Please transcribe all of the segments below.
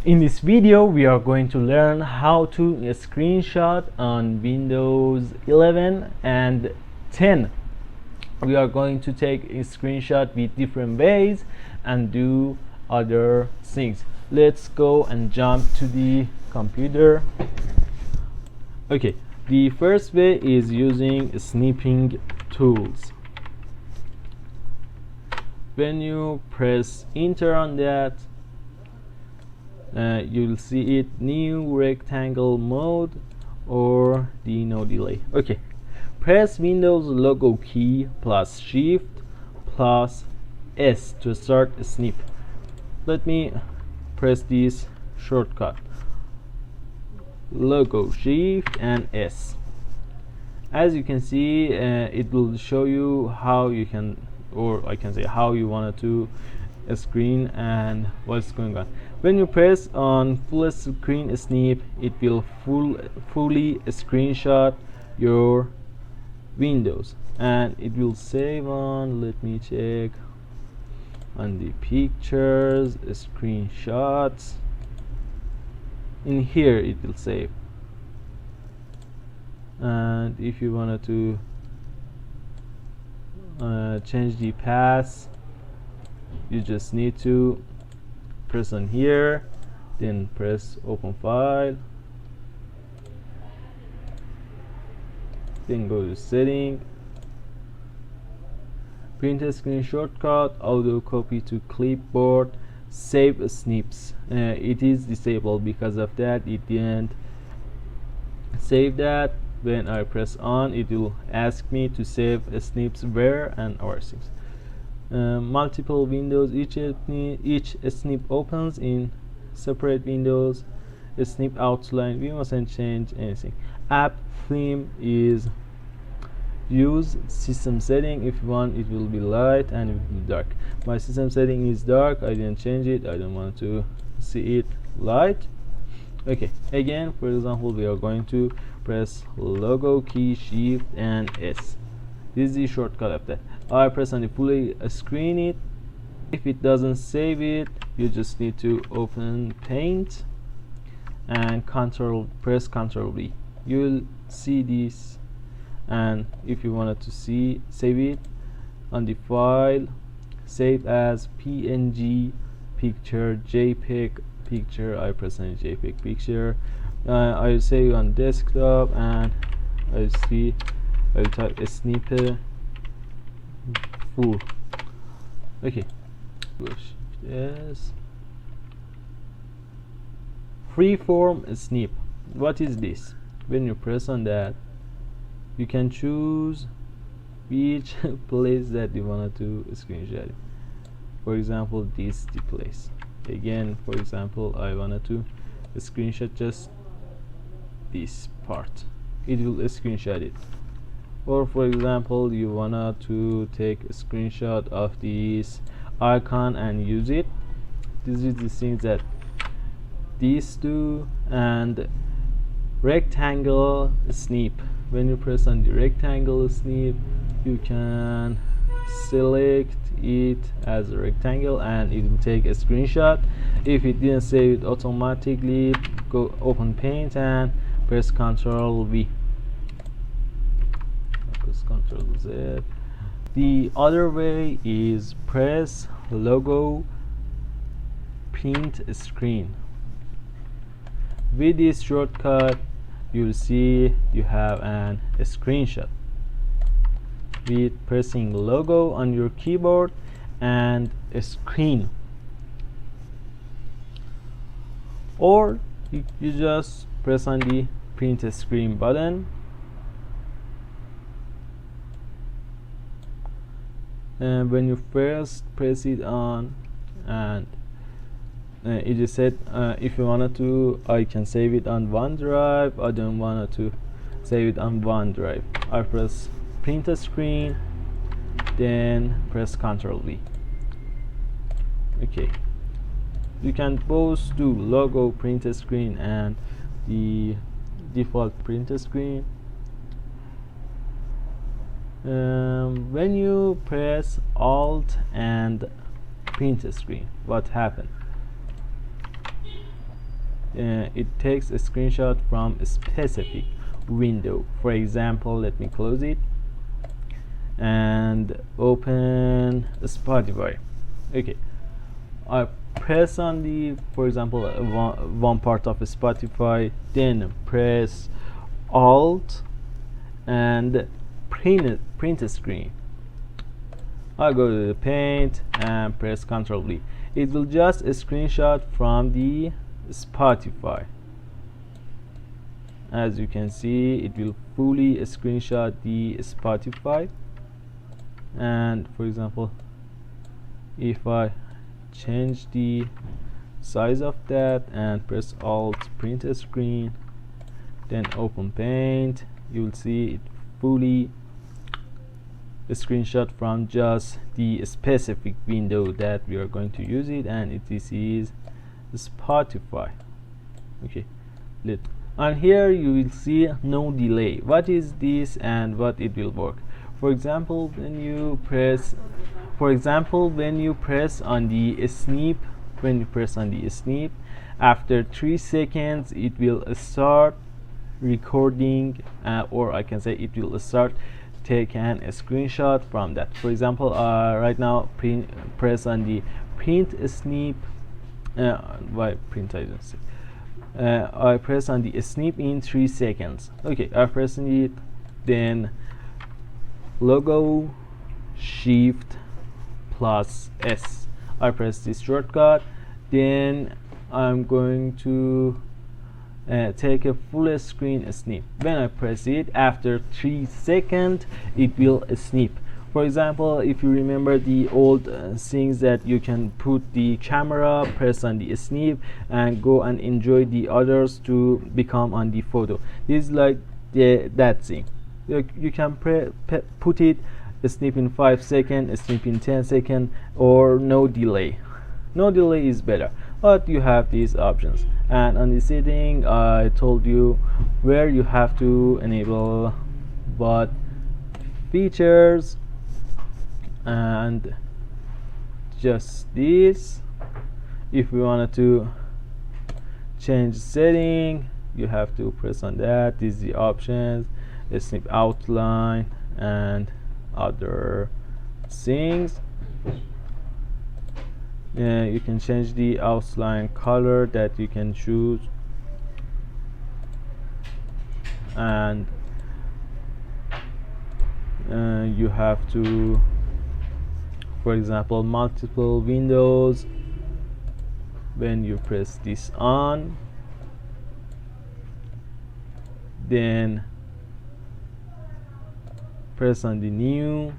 In this video we are going to learn how to screenshot on Windows 11 and 10. We are going to take a screenshot with different ways and do other things. Let's go and jump to the computer. Okay, the first way is using Snipping Tools. When you press enter on that, you'll see it new rectangle mode or the no delay. Okay, press Windows logo key plus shift plus S to start a snip. Let me press this shortcut, logo shift and S. As you can see, it will show you how you can, or I can say how you wanted to screen and what's going on. When you press on full screen snip, it will fully screenshot your windows and it will save on, let me check, on the pictures screenshots. In here it will save, and if you wanted to change the path, you just need to press on here, then press open file, then go to setting, print a screen shortcut, auto copy to clipboard, save snips. It is disabled, because of that it didn't save that. When I press on, it will ask me to save snips where and our things. Multiple windows, each snip opens in separate windows. A snip outline, we mustn't change anything. App theme is use system setting. If you want, it will be light and it will be dark. My system setting is dark, I didn't change it, I don't want to see it light. Okay, again, for example, we are going to press logo key shift and S. This is the shortcut of that. I press on the fully screen it. If it doesn't save it, you just need to open paint and press Ctrl V. You'll see this, and if you wanted to save it on the file, save as PNG picture, JPEG picture. I press on JPEG picture. I'll save on desktop, and I'll type a snippet full. Okay, yes, freeform snip. What is this? When you press on that, you can choose which place that you wanted to screenshot it. For example, this is the place. Again, for example, I wanted to screenshot just this part, it will screenshot it. Or for example, you wanna to take a screenshot of this icon and use it. This is the things that these do. And rectangle snip, when you press on the rectangle snip, you can select it as a rectangle and it will take a screenshot. If it didn't save it automatically, go open paint and press Ctrl V. Press Ctrl Z. The other way is press logo print screen. With this shortcut, you'll see you have a screenshot with pressing logo on your keyboard and a screen. Or you just press on the print screen button, and when you first press it on, and it is said if you wanted to, I can save it on OneDrive. I don't want to save it on OneDrive. I press print a screen, then press Ctrl V. Okay, you can both do logo print a screen and the default print a screen. When you press Alt and print a screen, what happened? it takes a screenshot from a specific window. For example, let me close it and open Spotify. Okay, I press on the, for example, one part of Spotify, then press Alt and print a screen. I go to the paint and press Ctrl V. It will just screenshot from the Spotify. As you can see, it will fully screenshot the Spotify. And for example, if I change the size of that and press Alt, print a screen, then open paint, you will see it fully screenshot from just the specific window that we are going to use it, and this is Spotify. Okay, and here you will see no delay. What is this and what it will work? For example, when you press on the snip, after 3 seconds it will start recording, or I can say it will start taking a screenshot from that. For example, right now press on the print snip. Why print? I don't see. I press on the snip in 3 seconds. Okay, I press it, then logo Shift plus S. I press this shortcut, then I'm going to take a full screen snip. When I press it, after 3 seconds it will snip. For example, if you remember the old things that you can put the camera, press on the snip and go and enjoy the others to become on the photo. This is like that thing. You can put it snip in 5 seconds, snip in 10 seconds, or no delay. No delay is better, but you have these options. And on the setting, I told you where you have to enable what features, and just this. If we wanted to change setting, you have to press on that. These are the options: the snip outline and other things. You can change the outline color that you can choose, and you have to, for example, multiple windows. When you press this on, then press on the new,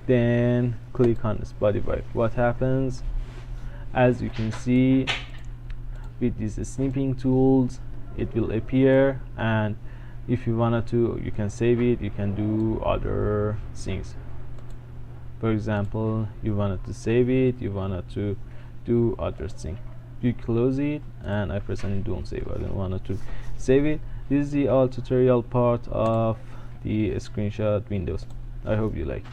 then click on Spotify. What happens? As you can see, with these snipping tools, it will appear, and if you wanted to, you can save it, you can do other things. For example, you wanted to save it, you wanted to do other things, you close it, and I press on don't save. I don't want to save it. This is the all tutorial part of the screenshot windows. I hope you like.